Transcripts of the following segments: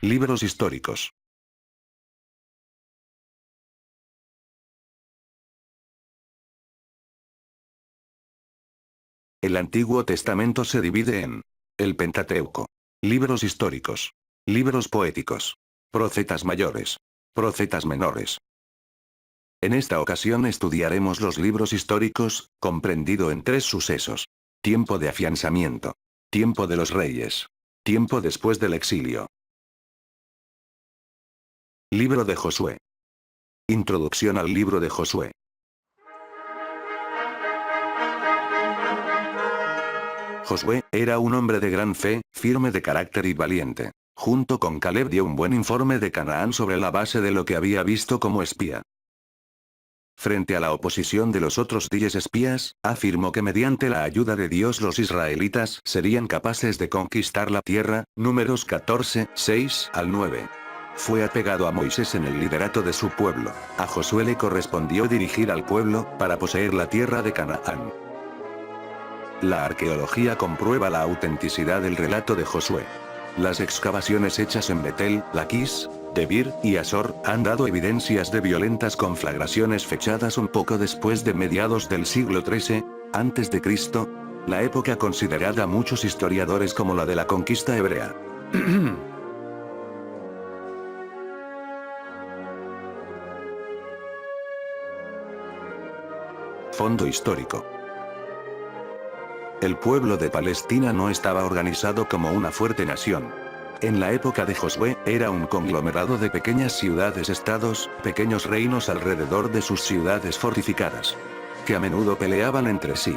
Libros históricos. El Antiguo Testamento se divide en el Pentateuco, libros históricos, libros poéticos, profetas mayores, profetas menores. En esta ocasión estudiaremos los libros históricos, comprendido en 3 sucesos. Tiempo de afianzamiento, tiempo de los reyes, tiempo después del exilio. Libro de Josué. Introducción al libro de Josué. Josué era un hombre de gran fe, firme de carácter y valiente. Junto con Caleb dio un buen informe de Canaán sobre la base de lo que había visto como espía. Frente a la oposición de los otros 10 espías, afirmó que mediante la ayuda de Dios los israelitas serían capaces de conquistar la tierra. Números 14, 6 al 9. Fue apegado a Moisés en el liderato de su pueblo. A Josué le correspondió dirigir al pueblo, para poseer la tierra de Canaán. La arqueología comprueba la autenticidad del relato de Josué. Las excavaciones hechas en Betel, Laquis, Debir y Asor han dado evidencias de violentas conflagraciones fechadas un poco después de mediados del siglo XIII a.C., la época considerada muchos historiadores como la de la conquista hebrea. Fondo histórico. El pueblo de Palestina no estaba organizado como una fuerte nación. En la época de Josué, era un conglomerado de pequeñas ciudades-estados, pequeños reinos alrededor de sus ciudades fortificadas, que a menudo peleaban entre sí.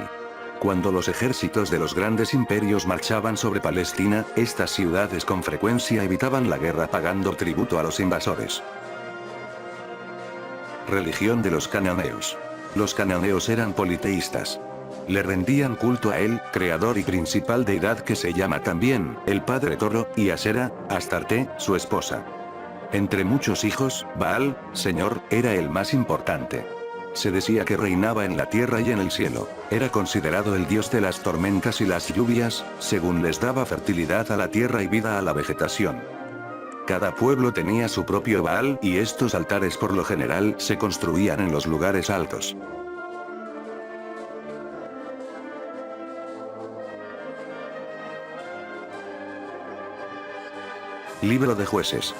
Cuando los ejércitos de los grandes imperios marchaban sobre Palestina, estas ciudades con frecuencia evitaban la guerra pagando tributo a los invasores. Religión de los cananeos. Los cananeos eran politeístas. Le rendían culto a él, creador y principal deidad que se llama también, el padre Toro, y Asera, Astarte, su esposa. Entre muchos hijos, Baal, señor, era el más importante. Se decía que reinaba en la tierra y en el cielo. Era considerado el dios de las tormentas y las lluvias, según les daba fertilidad a la tierra y vida a la vegetación. Cada pueblo tenía su propio Baal, y estos altares por lo general se construían en los lugares altos. Libro de Jueces.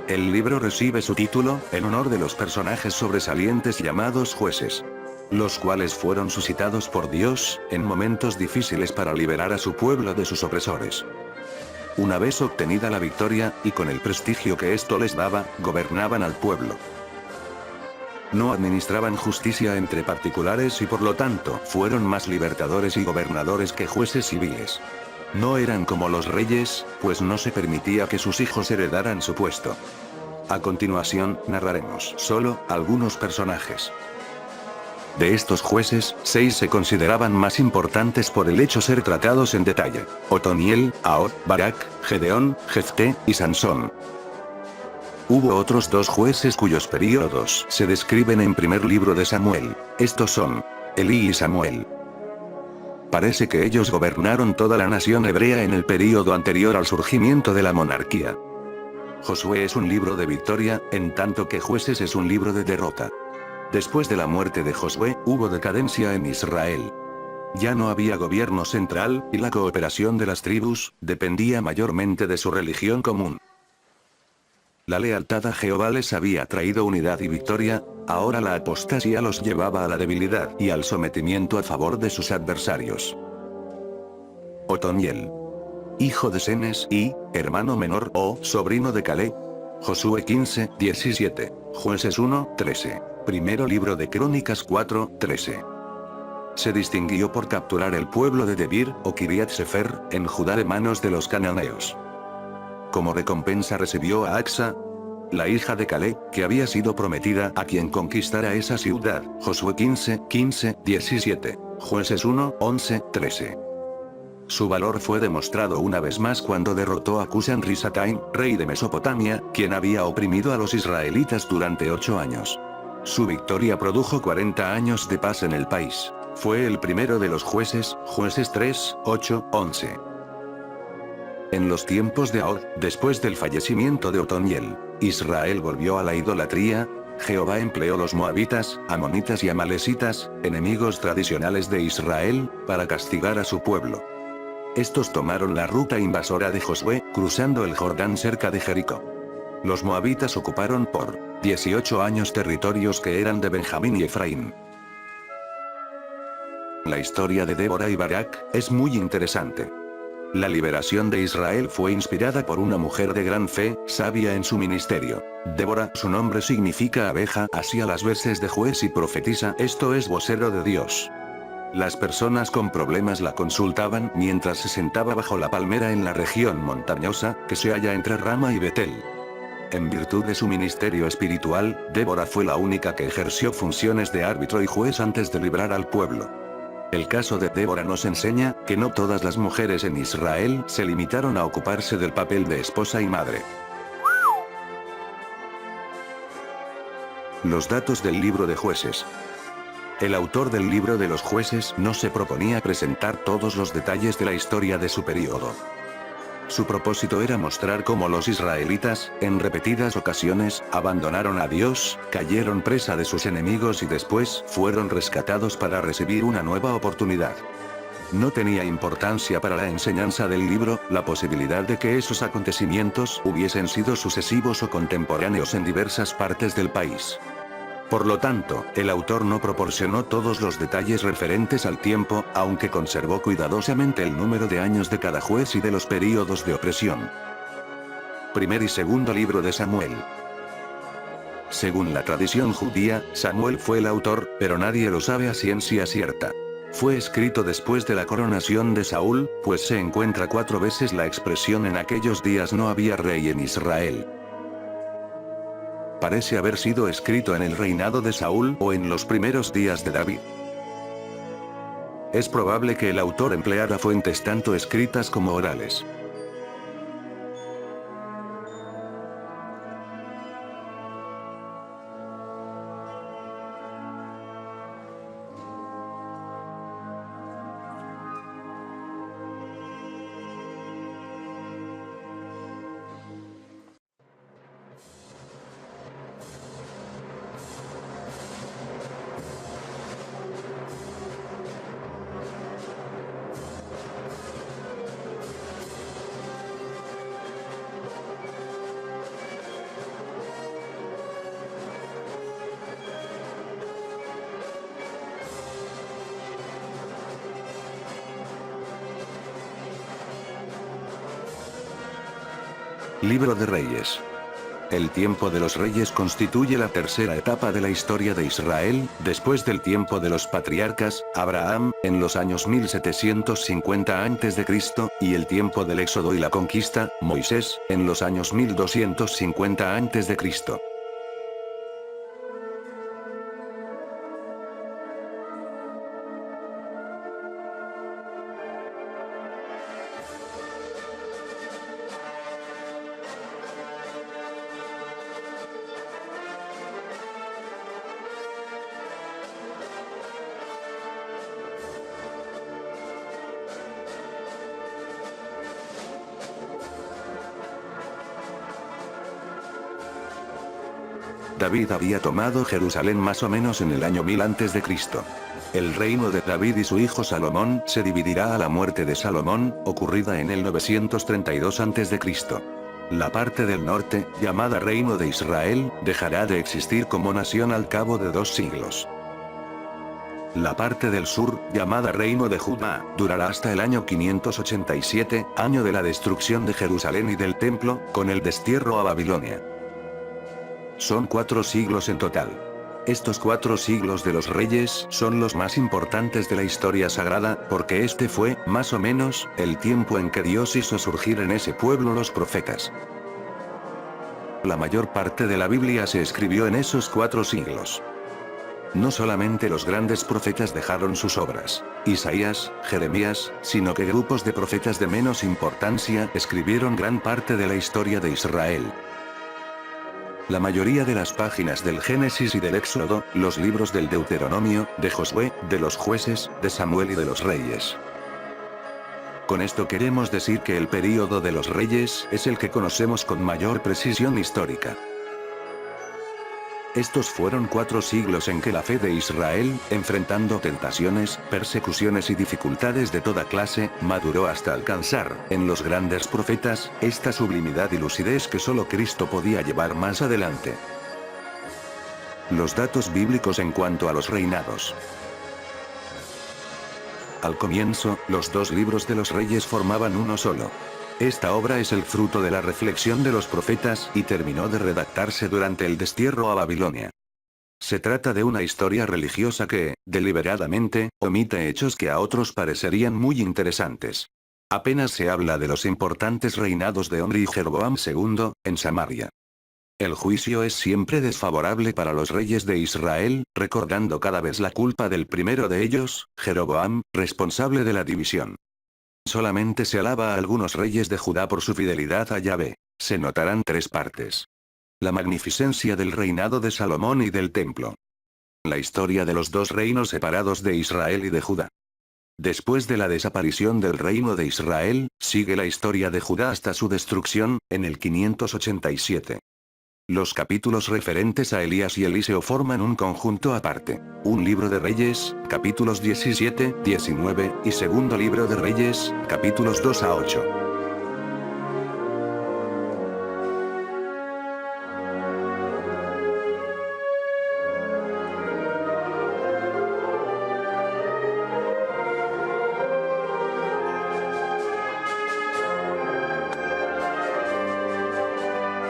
El libro recibe su título, en honor de los personajes sobresalientes llamados jueces, los cuales fueron suscitados por Dios, en momentos difíciles para liberar a su pueblo de sus opresores. Una vez obtenida la victoria, y con el prestigio que esto les daba, gobernaban al pueblo. No administraban justicia entre particulares y por lo tanto, fueron más libertadores y gobernadores que jueces civiles. No eran como los reyes, pues no se permitía que sus hijos heredaran su puesto. A continuación, narraremos solo algunos personajes. De estos jueces, 6 se consideraban más importantes por el hecho ser tratados en detalle: Otoniel, Ahod, Barak, Gedeón, Jefté, y Sansón. Hubo otros 2 jueces cuyos períodos se describen en primer libro de Samuel. Estos son Elí y Samuel. Parece que ellos gobernaron toda la nación hebrea en el período anterior al surgimiento de la monarquía. Josué es un libro de victoria, en tanto que Jueces es un libro de derrota. Después de la muerte de Josué, hubo decadencia en Israel. Ya no había gobierno central, y la cooperación de las tribus dependía mayormente de su religión común. La lealtad a Jehová les había traído unidad y victoria, ahora la apostasía los llevaba a la debilidad y al sometimiento a favor de sus adversarios. Otoniel, hijo de Cenes y, hermano menor o sobrino de Caleb. Josué 15, 17, Jueces 1, 13, primero libro de Crónicas 4, 13. Se distinguió por capturar el pueblo de Debir, o Kiriat Sefer, en Judá de manos de los cananeos. Como recompensa recibió a Axa, la hija de Caleb, que había sido prometida a quien conquistara esa ciudad. Josué 15, 15, 17, Jueces 1, 11, 13. Su valor fue demostrado una vez más cuando derrotó a Cusan-Risataim, rey de Mesopotamia, quien había oprimido a los israelitas durante 8 años. Su victoria produjo 40 años de paz en el país. Fue el primero de los jueces, Jueces 3, 8, 11. En los tiempos de Og, después del fallecimiento de Otoniel, Israel volvió a la idolatría. Jehová empleó los moabitas, amonitas y amalecitas, enemigos tradicionales de Israel, para castigar a su pueblo. Estos tomaron la ruta invasora de Josué, cruzando el Jordán cerca de Jericó. Los moabitas ocuparon por 18 años territorios que eran de Benjamín y Efraín. La historia de Débora y Barak es muy interesante. La liberación de Israel fue inspirada por una mujer de gran fe, sabia en su ministerio. Débora, su nombre significa abeja, hacía las veces de juez y profetiza, esto es vocero de Dios. Las personas con problemas la consultaban mientras se sentaba bajo la palmera en la región montañosa, que se halla entre Rama y Betel. En virtud de su ministerio espiritual, Débora fue la única que ejerció funciones de árbitro y juez antes de librar al pueblo. El caso de Débora nos enseña que no todas las mujeres en Israel se limitaron a ocuparse del papel de esposa y madre. Los datos del libro de Jueces. El autor del libro de los Jueces no se proponía presentar todos los detalles de la historia de su período. Su propósito era mostrar cómo los israelitas, en repetidas ocasiones, abandonaron a Dios, cayeron presa de sus enemigos y después fueron rescatados para recibir una nueva oportunidad. No tenía importancia para la enseñanza del libro, la posibilidad de que esos acontecimientos hubiesen sido sucesivos o contemporáneos en diversas partes del país. Por lo tanto, el autor no proporcionó todos los detalles referentes al tiempo, aunque conservó cuidadosamente el número de años de cada juez y de los períodos de opresión. Primer y segundo libro de Samuel. Según la tradición judía, Samuel fue el autor, pero nadie lo sabe a ciencia cierta. Fue escrito después de la coronación de Saúl, pues se encuentra 4 veces la expresión en aquellos días no había rey en Israel. Parece haber sido escrito en el reinado de Saúl o en los primeros días de David. Es probable que el autor empleara fuentes tanto escritas como orales. Libro de Reyes. El tiempo de los reyes constituye la tercera etapa de la historia de Israel, después del tiempo de los patriarcas, Abraham, en los años 1750 a.C., y el tiempo del éxodo y la conquista, Moisés, en los años 1250 a.C. David había tomado Jerusalén más o menos en el año 1000 a.C. El reino de David y su hijo Salomón se dividirá a la muerte de Salomón, ocurrida en el 932 a.C. La parte del norte, llamada Reino de Israel, dejará de existir como nación al cabo de 2 siglos. La parte del sur, llamada Reino de Judá, durará hasta el año 587, año de la destrucción de Jerusalén y del templo, con el destierro a Babilonia. Son 4 siglos en total. Estos 4 siglos de los reyes son los más importantes de la historia sagrada, porque este fue, más o menos, el tiempo en que Dios hizo surgir en ese pueblo los profetas. La mayor parte de la Biblia se escribió en esos 4 siglos. No solamente los grandes profetas dejaron sus obras, Isaías, Jeremías, sino que grupos de profetas de menos importancia escribieron gran parte de la historia de Israel. La mayoría de las páginas del Génesis y del Éxodo, los libros del Deuteronomio, de Josué, de los Jueces, de Samuel y de los Reyes. Con esto queremos decir que el período de los reyes es el que conocemos con mayor precisión histórica. Estos fueron 4 siglos en que la fe de Israel, enfrentando tentaciones, persecuciones y dificultades de toda clase, maduró hasta alcanzar, en los grandes profetas, esta sublimidad y lucidez que solo Cristo podía llevar más adelante. Los datos bíblicos en cuanto a los reinados. Al comienzo, los 2 libros de los reyes formaban uno solo. Esta obra es el fruto de la reflexión de los profetas y terminó de redactarse durante el destierro a Babilonia. Se trata de una historia religiosa que, deliberadamente, omite hechos que a otros parecerían muy interesantes. Apenas se habla de los importantes reinados de Omri y Jeroboam II, en Samaria. El juicio es siempre desfavorable para los reyes de Israel, recordando cada vez la culpa del primero de ellos, Jeroboam, responsable de la división. Solamente se alaba a algunos reyes de Judá por su fidelidad a Yahvé. Se notarán 3 partes. La magnificencia del reinado de Salomón y del templo. La historia de los 2 reinos separados de Israel y de Judá. Después de la desaparición del reino de Israel, sigue la historia de Judá hasta su destrucción, en el 587. Los capítulos referentes a Elías y Eliseo forman un conjunto aparte. Un libro de Reyes, capítulos 17, 19, y segundo libro de Reyes, capítulos 2 a 8.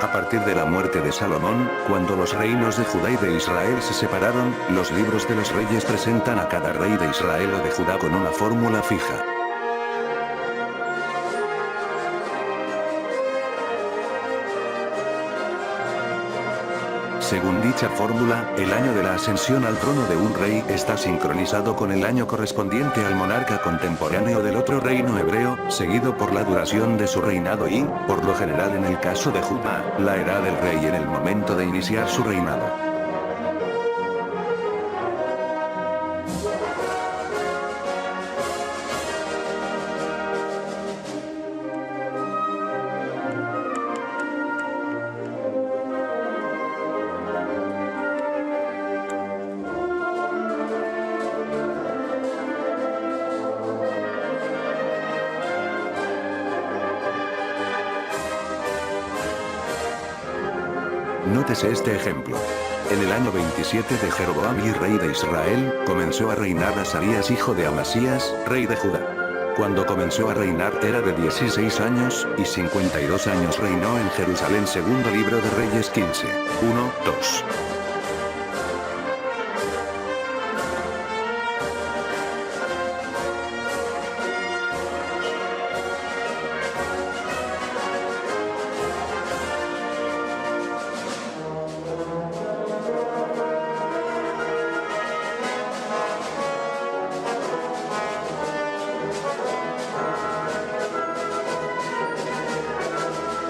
A partir de la muerte de Salomón, cuando los reinos de Judá y de Israel se separaron, los libros de los reyes presentan a cada rey de Israel o de Judá con una fórmula fija. Según dicha fórmula, el año de la ascensión al trono de un rey está sincronizado con el año correspondiente al monarca contemporáneo del otro reino hebreo, seguido por la duración de su reinado y, por lo general en el caso de Judá, la edad del rey en el momento de iniciar su reinado. Nótese este ejemplo. En el año 27 de Jeroboam y rey de Israel, comenzó a reinar Azarías hijo de Amasías, rey de Judá. Cuando comenzó a reinar era de 16 años, y 52 años reinó en Jerusalén. Segundo libro de Reyes 15, 1, 2.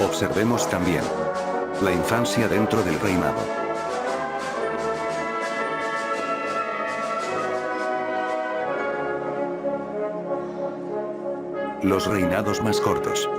Observemos también la infancia dentro del reinado. Los reinados más cortos.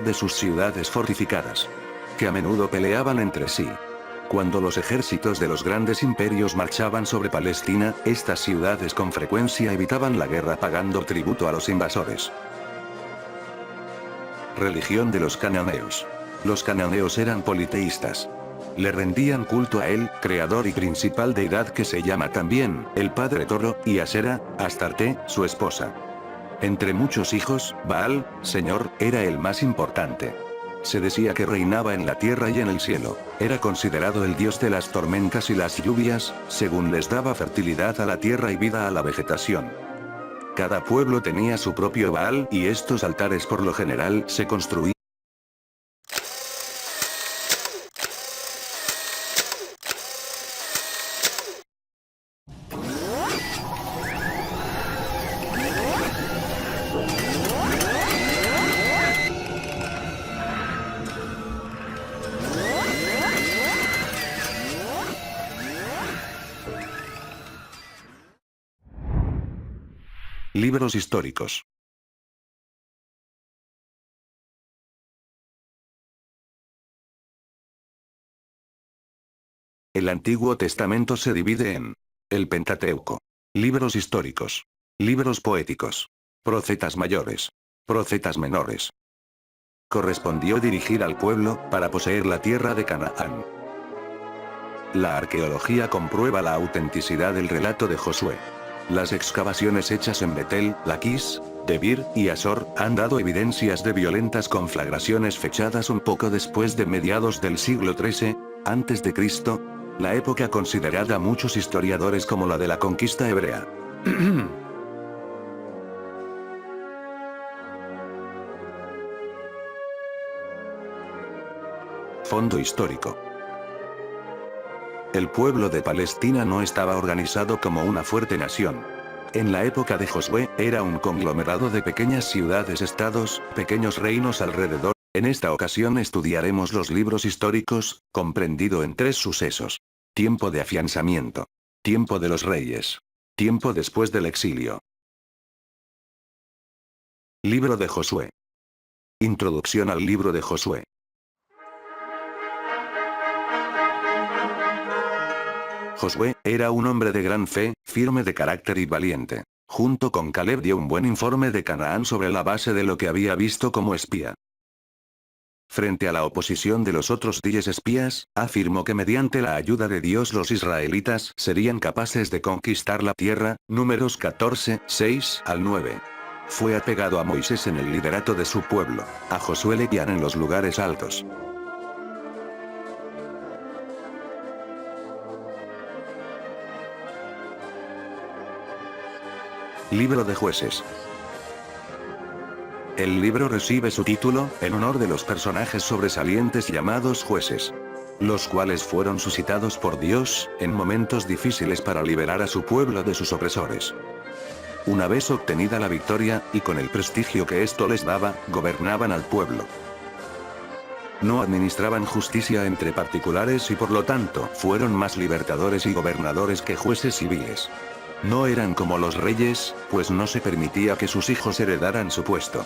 de sus ciudades fortificadas, que a menudo peleaban entre sí. Cuando los ejércitos de los grandes imperios marchaban sobre Palestina, estas ciudades con frecuencia evitaban la guerra pagando tributo a los invasores. Religión de los cananeos. Los cananeos eran politeístas. Le rendían culto a él, creador y principal deidad que se llama también, el padre toro, y Asera, Astarte, su esposa. Entre muchos hijos, Baal, señor, era el más importante. Se decía que reinaba en la tierra y en el cielo. Era considerado el dios de las tormentas y las lluvias, según les daba fertilidad a la tierra y vida a la vegetación. Cada pueblo tenía su propio Baal y estos altares por lo general se construían. Libros históricos. El Antiguo Testamento se divide en el Pentateuco, libros históricos, libros poéticos, profetas mayores, profetas menores. Correspondió dirigir al pueblo para poseer la tierra de Canaán. La arqueología comprueba la autenticidad del relato de Josué. Las excavaciones hechas en Betel, Laquis, Debir y Asor han dado evidencias de violentas conflagraciones fechadas un poco después de mediados del siglo XIII, a.C., la época considerada muchos historiadores como la de la conquista hebrea. Fondo histórico. El pueblo de Palestina no estaba organizado como una fuerte nación. En la época de Josué, era un conglomerado de pequeñas ciudades-estados, pequeños reinos alrededor. En esta ocasión estudiaremos los libros históricos, comprendido en 3 sucesos. Tiempo de afianzamiento. Tiempo de los reyes. Tiempo después del exilio. Libro de Josué. Introducción al libro de Josué. Josué era un hombre de gran fe, firme de carácter y valiente. Junto con Caleb dio un buen informe de Canaán sobre la base de lo que había visto como espía. Frente a la oposición de los otros 10 espías, afirmó que mediante la ayuda de Dios los israelitas serían capaces de conquistar la tierra, Números 14, 6 al 9. Fue apegado a Moisés en el liderato de su pueblo, a Josué le guían en los lugares altos. Libro de Jueces. El libro recibe su título, en honor de los personajes sobresalientes llamados jueces, los cuales fueron suscitados por Dios, en momentos difíciles para liberar a su pueblo de sus opresores. Una vez obtenida la victoria, y con el prestigio que esto les daba, gobernaban al pueblo. No administraban justicia entre particulares y por lo tanto, fueron más libertadores y gobernadores que jueces civiles. No eran como los reyes, pues no se permitía que sus hijos heredaran su puesto.